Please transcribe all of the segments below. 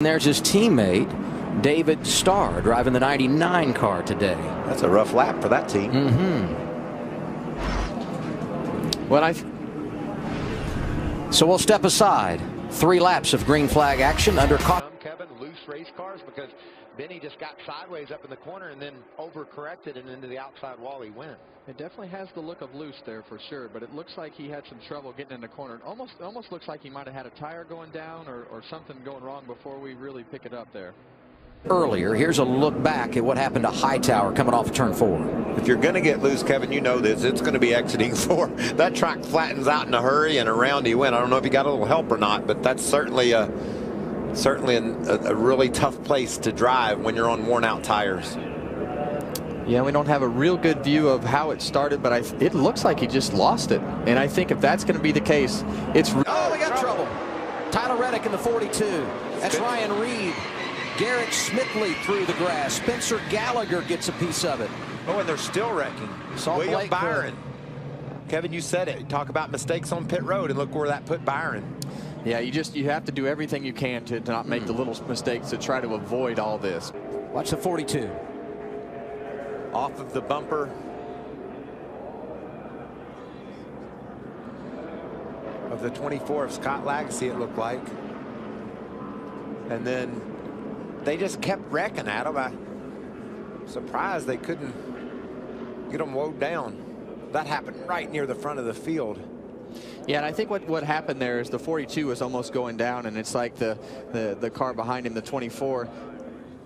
There's his teammate, David Starr, driving the 99 car today. That's a rough lap for that team. So we'll step aside. 3 laps of green flag action under caution. Kevin, loose race cars because Benny just got sideways up in the corner and then overcorrected and into the outside wall he went. It definitely has the look of loose there for sure, but it looks like he had some trouble getting in the corner. It almost looks like he might have had a tire going down or something going wrong before we really pick it up there. Earlier, here's a look back at what happened to Hightower coming off of turn 4. If you're going to get loose, Kevin, you know this. It's going to be exiting 4. That track flattens out in a hurry, and around he went. I don't know if he got a little help or not, but that's certainly a really tough place to drive when you're on worn-out tires. Yeah, we don't have a real good view of how it started, but it looks like he just lost it. And I think if that's going to be the case, it's... Oh, we got trouble. Tyler Reddick in the 42. That's Ryan Reed. Garrett Smithley through the grass. Spencer Gallagher gets a piece of it. Oh, and they're still wrecking. William Byron. Kevin, you said it. Talk about mistakes on pit road, and look where that put Byron. Yeah, you have to do everything you can to not make the little mistakes to try to avoid all this. Watch the 42. Off of the bumper of the 24 of Scott Lagacy, it looked like. And then they just kept wrecking at him. I'm surprised they couldn't get them mowed down. That happened right near the front of the field. Yeah, and I think what happened there is the 42 was almost going down, and it's like the car behind him, the 24,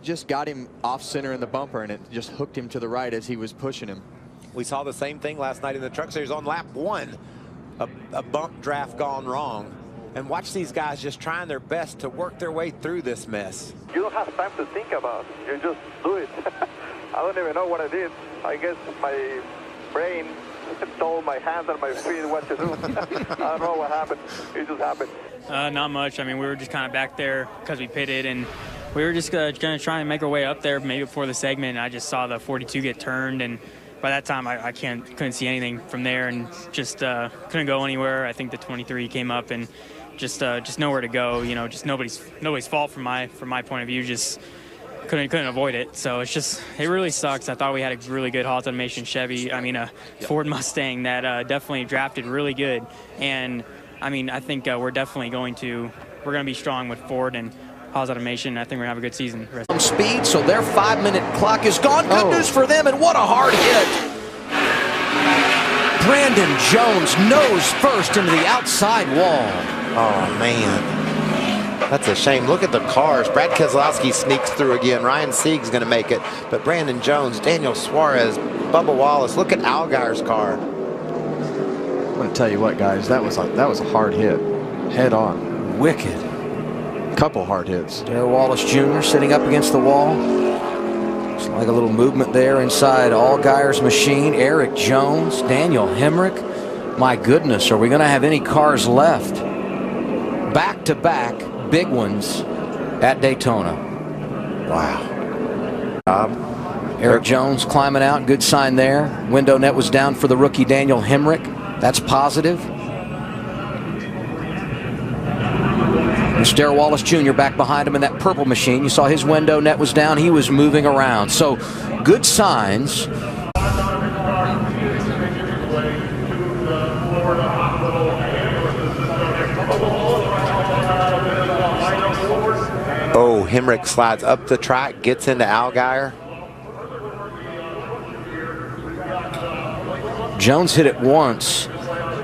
just got him off center in the bumper, and it just hooked him to the right as he was pushing him. We saw the same thing last night in the Truck Series on lap 1. A bump draft gone wrong. And watch these guys just trying their best to work their way through this mess. You don't have time to think about it. You just do it. I don't even know what I did. I guess my brain told my hands and my feet what to do. I don't know what happened. It just happened. Not much. I mean, we were just kind of back there because we pitted, and we were just going to try and make our way up there maybe before the segment. And I just saw the 42 get turned, and by that time I couldn't see anything from there, and just couldn't go anywhere. I think the 23 came up and just nowhere to go. You know, just nobody's fault from my point of view. Just couldn't avoid it. So it really sucks. I thought we had a really good Hall Automation Chevy. I mean, a Ford Mustang that definitely drafted really good. And I mean, I think we're definitely going to be strong with Ford and Hall Automation. I think we're gonna have a good season. Speed, so their 5-minute clock is gone. Good news for them, and what a hard hit. Brandon Jones nose first into the outside wall. Oh, man. That's a shame. Look at the cars. Brad Keselowski sneaks through again. Ryan Sieg's going to make it. But Brandon Jones, Daniel Suarez, Bubba Wallace. Look at Algire's car. I'm going to tell you what, guys. That was a hard hit. Head on. Wicked. Couple hard hits. Darrell Wallace Jr. sitting up against the wall. Looks like a little movement there inside Allgire's machine. Eric Jones, Daniel Hemrick. My goodness, are we going to have any cars left? Back-to-back big ones at Daytona. Wow. Eric Jones climbing out. Good sign there. Window net was down for the rookie Daniel Hemrick. That's positive. There's Darrell Wallace Jr. back behind him in that purple machine. You saw his window net was down. He was moving around. So good signs. Oh, Hemrick slides up the track, gets into Allgaier. Jones hit it once,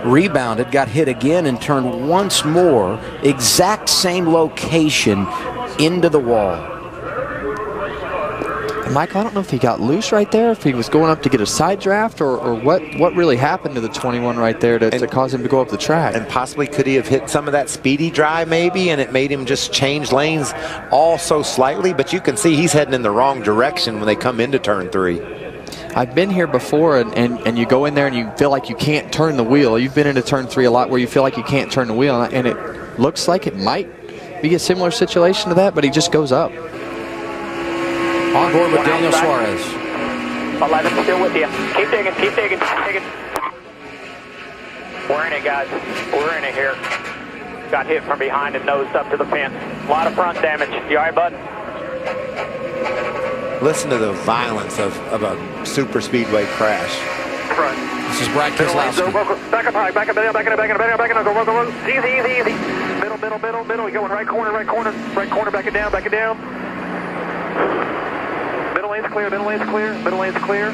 rebounded, got hit again, and turned once more. Exact same location into the wall. Michael, I don't know if he got loose right there, if he was going up to get a side draft, or what really happened to the 21 right there to cause him to go up the track. And possibly could he have hit some of that speedy drive maybe, and it made him just change lanes all so slightly, but you can see he's heading in the wrong direction when they come into turn 3. I've been here before, and you go in there and you feel like you can't turn the wheel. You've been into turn 3 a lot where you feel like you can't turn the wheel, and it looks like it might be a similar situation to that, but he just goes up. On board with Daniel Suarez. I'm still with you. Keep digging, keep digging, keep digging. We're in it, guys. We're in it here. got hit from behind and nosed up to the fence. A lot of front damage. You all right, bud? Listen to the violence of a super speedway crash. Front. This is Brad Keselowski. Back up high, back up, back up, back up, back up, back up, back up, go. Easy, easy, easy. Middle. You're going right corner, back it down. Middle lane's clear.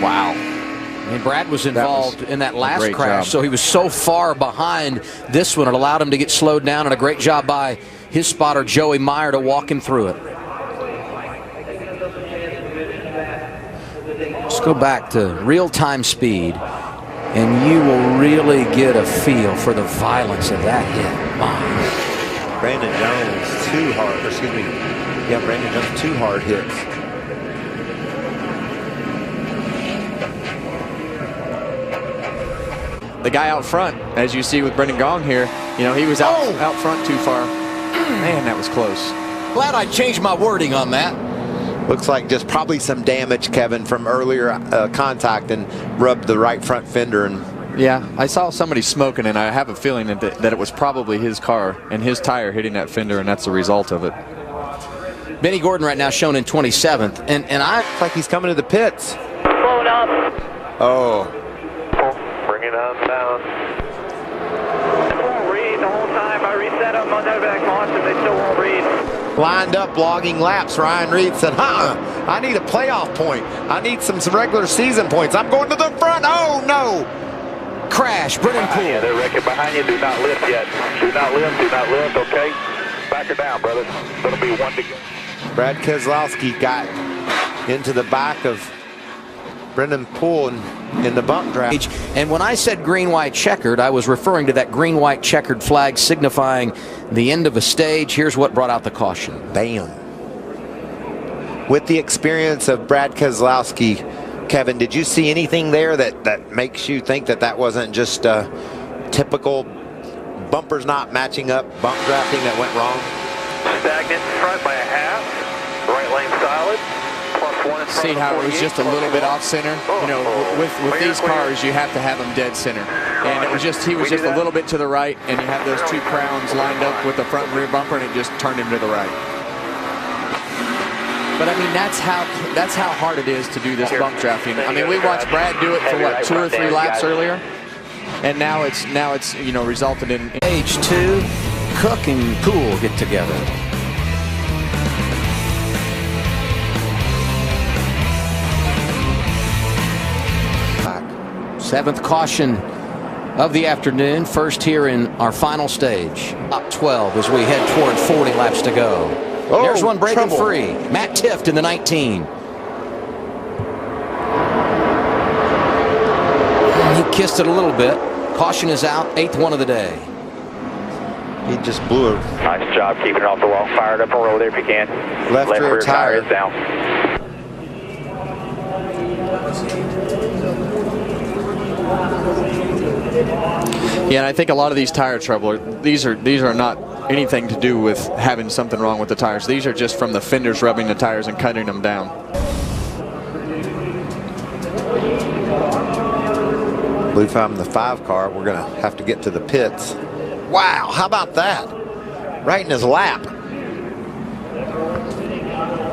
Wow. I mean, Brad was involved in that last crash, so he was so far behind this one, it allowed him to get slowed down, and a great job by his spotter, Joey Meyer, to walk him through it. Let's go back to real-time speed, and you will really get a feel for the violence of that hit. My. Brandon Jones, 2 hard, excuse me. Yeah, Brandon Jones, 2 hard hits. The guy out front, as you see with Brendan Gong here, you know, he was out front too far. Man, that was close. Glad I changed my wording on that. Looks like just probably some damage, Kevin, from earlier contact and rubbed the right front fender. And yeah, I saw somebody smoking, and I have a feeling that it was probably his car and his tire hitting that fender, and that's the result of it. Benny Gordon right now shown in 27th, and I looks like he's coming to the pits. Blowing up. Oh. Bring it on down. They won't read the whole time. I reset them on that back launch, and they still won't read. Lined up logging laps. Ryan Reed said, I need a playoff point. I need some regular season points. I'm going to the front. Oh, no. Crash. Brennan Poole. Yeah, they're wrecking behind you. Do not lift yet. Do not lift, okay? Back her down, brother. It'll be 1 to go. Brad Keselowski got into the back of Brendan Poole in the bump draft. And when I said green-white checkered, I was referring to that green-white checkered flag signifying the end of a stage. Here's what brought out the caution. Bam. With the experience of Brad Keselowski, Kevin, did you see anything there that makes you think that wasn't just typical bumpers not matching up, bump drafting that went wrong? Stagnant front by a half. Right lane solid. See how it was just a little bit off center? You know, with these cars, you have to have them dead center. And it was just, he was just a little bit to the right, and you have those 2 crowns lined up with the front and rear bumper, and it just turned him to the right. But I mean, that's how hard it is to do this bump drafting. I mean, we watched Brad do it for what, 2 or 3 laps earlier, and now it's you know, resulted in Stage 2, Cook and Poole get together. Seventh caution of the afternoon, first here in our final stage. Top 12 as we head toward 40 laps to go. Oh, there's one breaking trouble. free. Matt Tifft in the 19. He kissed it a little bit. Caution is out, 8th one of the day. He just blew it. Nice job keeping it off the wall. Fired up and roll there if you can. Left rear tire is down. Yeah, and I think a lot of these tire trouble, these are not anything to do with having something wrong with the tires. These are just from the fenders rubbing the tires and cutting them down. Blue from the 5 car, we're going to have to get to the pits. Wow, how about that? Right in his lap.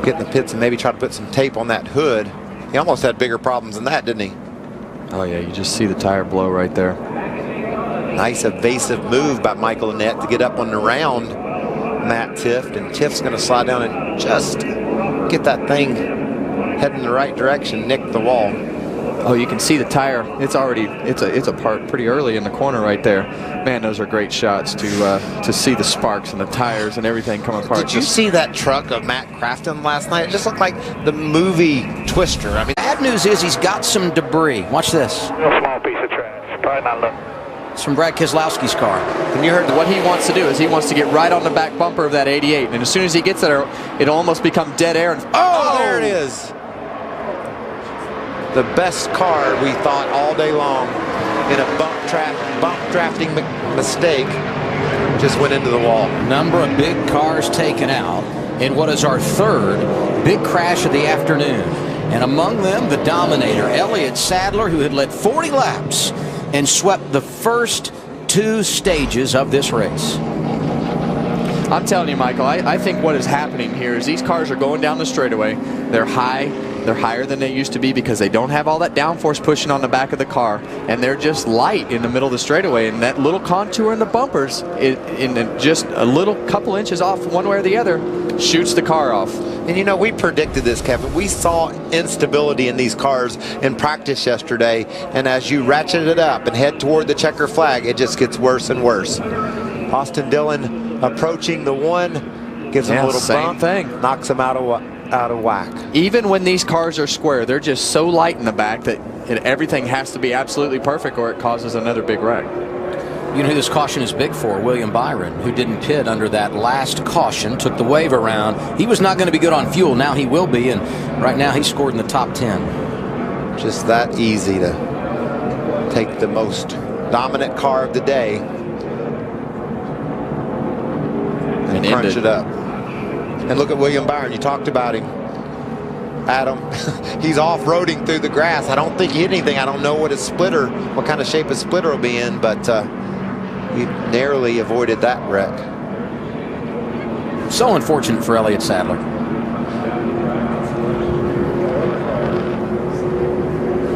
Get in the pits and maybe try to put some tape on that hood. He almost had bigger problems than that, didn't he? Oh yeah, you just see the tire blow right there. Nice evasive move by Michael Annett to get up on the round Matt Tifft, and Tift's going to slide down and just get that thing heading in the right direction, nick the wall. Oh, you can see the tire. It's apart pretty early in the corner right there. Man, those are great shots to see the sparks and the tires and everything come apart. Did you see that truck of Matt Crafton last night? It just looked like the movie Twister. I mean, bad news is he's got some debris. Watch this. A small piece of trash. Probably not enough. It's from Brad Keselowski's car. And you heard what he wants to do is he wants to get right on the back bumper of that 88. And as soon as he gets there, it'll almost become dead air. And, oh, there it is. The best car we thought all day long in a bump drafting mistake just went into the wall. Number of big cars taken out in what is our 3rd big crash of the afternoon. And among them, the Dominator, Elliott Sadler, who had led 40 laps and swept the first two stages of this race. I'm telling you, Michael, I think what is happening here is these cars are going down the straightaway. They're high. They're higher than they used to be because they don't have all that downforce pushing on the back of the car, and they're just light in the middle of the straightaway. And that little contour in the bumpers, in just a little couple inches off one way or the other, shoots the car off. And you know, we predicted this, Kevin. We saw instability in these cars in practice yesterday, and as you ratchet it up and head toward the checker flag, it just gets worse and worse. Austin Dillon approaching the one, gives him a little bump, knocks him out of whack. Even when these cars are square, they're just so light in the back that everything has to be absolutely perfect or it causes another big wreck. You know who this caution is big for? William Byron, who didn't pit under that last caution, took the wave around. He was not going to be good on fuel. Now he will be, and right now he scored in the top 10. Just that easy to take the most dominant car of the day and crunch it up. And look at William Byron. You talked about him, Adam. He's off-roading through the grass. I don't think he hit anything. I don't know what kind of shape his splitter will be in, but he narrowly avoided that wreck. So unfortunate for Elliott Sadler.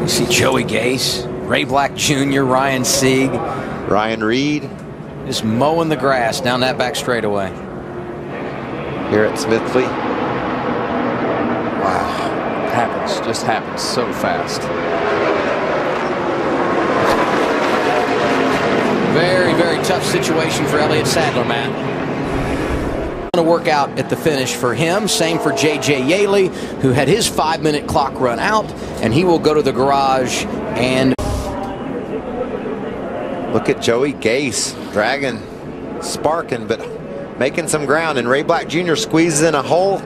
You see Joey Gase, Ray Black Jr., Ryan Sieg, Ryan Reed, just mowing the grass down that back straightaway. Here at Smithly. Wow, just happens so fast. Very, very tough situation for Elliott Sadler, Matt. Going to work out at the finish for him. Same for J.J. Yaley, who had his 5-minute clock run out, and he will go to the garage. And look at Joey Gase dragging, sparking, but making some ground, and Ray Black Jr. squeezes in a hole.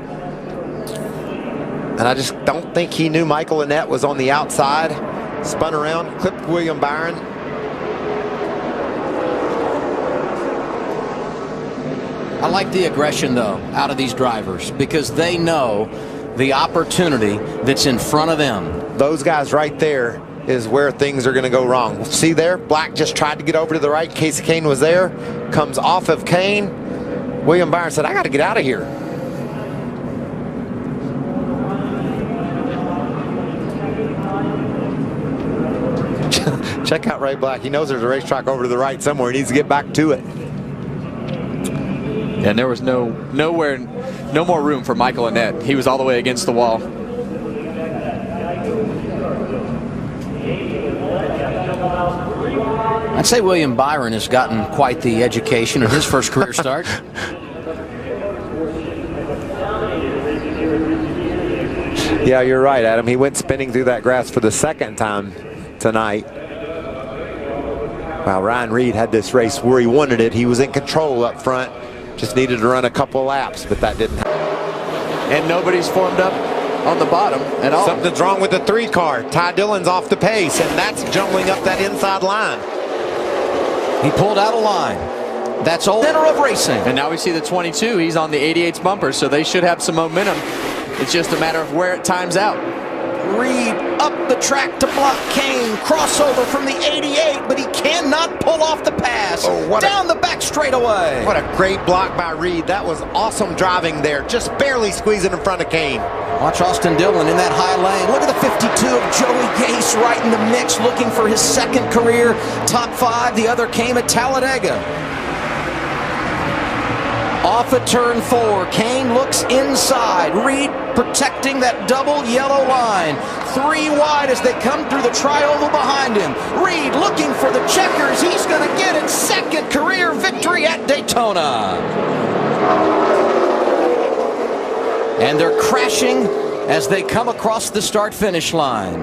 And I just don't think he knew Michael Annett was on the outside. Spun around, clipped William Byron. I like the aggression, though, out of these drivers because they know the opportunity that's in front of them. Those guys right there is where things are going to go wrong. See there? Black just tried to get over to the right. Casey Kane was there. Comes off of Kane. William Byron said, I got to get out of here. Check out Ray Black. He knows there's a racetrack over to the right somewhere. He needs to get back to it. And there was no more room for Michael Annett. He was all the way against the wall. I'd say William Byron has gotten quite the education in his first career start. Yeah, you're right, Adam. He went spinning through that grass for the second time tonight. Wow, Ryan Reed had this race where he wanted it. He was in control up front. Just needed to run a couple laps, but that didn't happen. And nobody's formed up on the bottom at all. Something's wrong with the 3 car. Ty Dillon's off the pace, and that's jumbling up that inside line. He pulled out a line. That's all center of racing. And now we see the 22. He's on the 88's bumper, so they should have some momentum. It's just a matter of where it times out. Reed up the track to block Kane. Crossover from the 88, but he cannot pull off the pass. Down the back straightaway. What a great block by Reed. That was awesome driving there. Just barely squeezing in front of Kane. Watch Austin Dillon in that high lane. Look at the 52 of Joey Gase right in the mix, looking for his second career top 5. The other came at Talladega. Off at turn 4, Kane looks inside. Reed protecting that double yellow line. 3 wide as they come through the tri-oval behind him. Reed looking for the checkers. He's going to get his second career victory at Daytona. And they're crashing as they come across the start-finish line.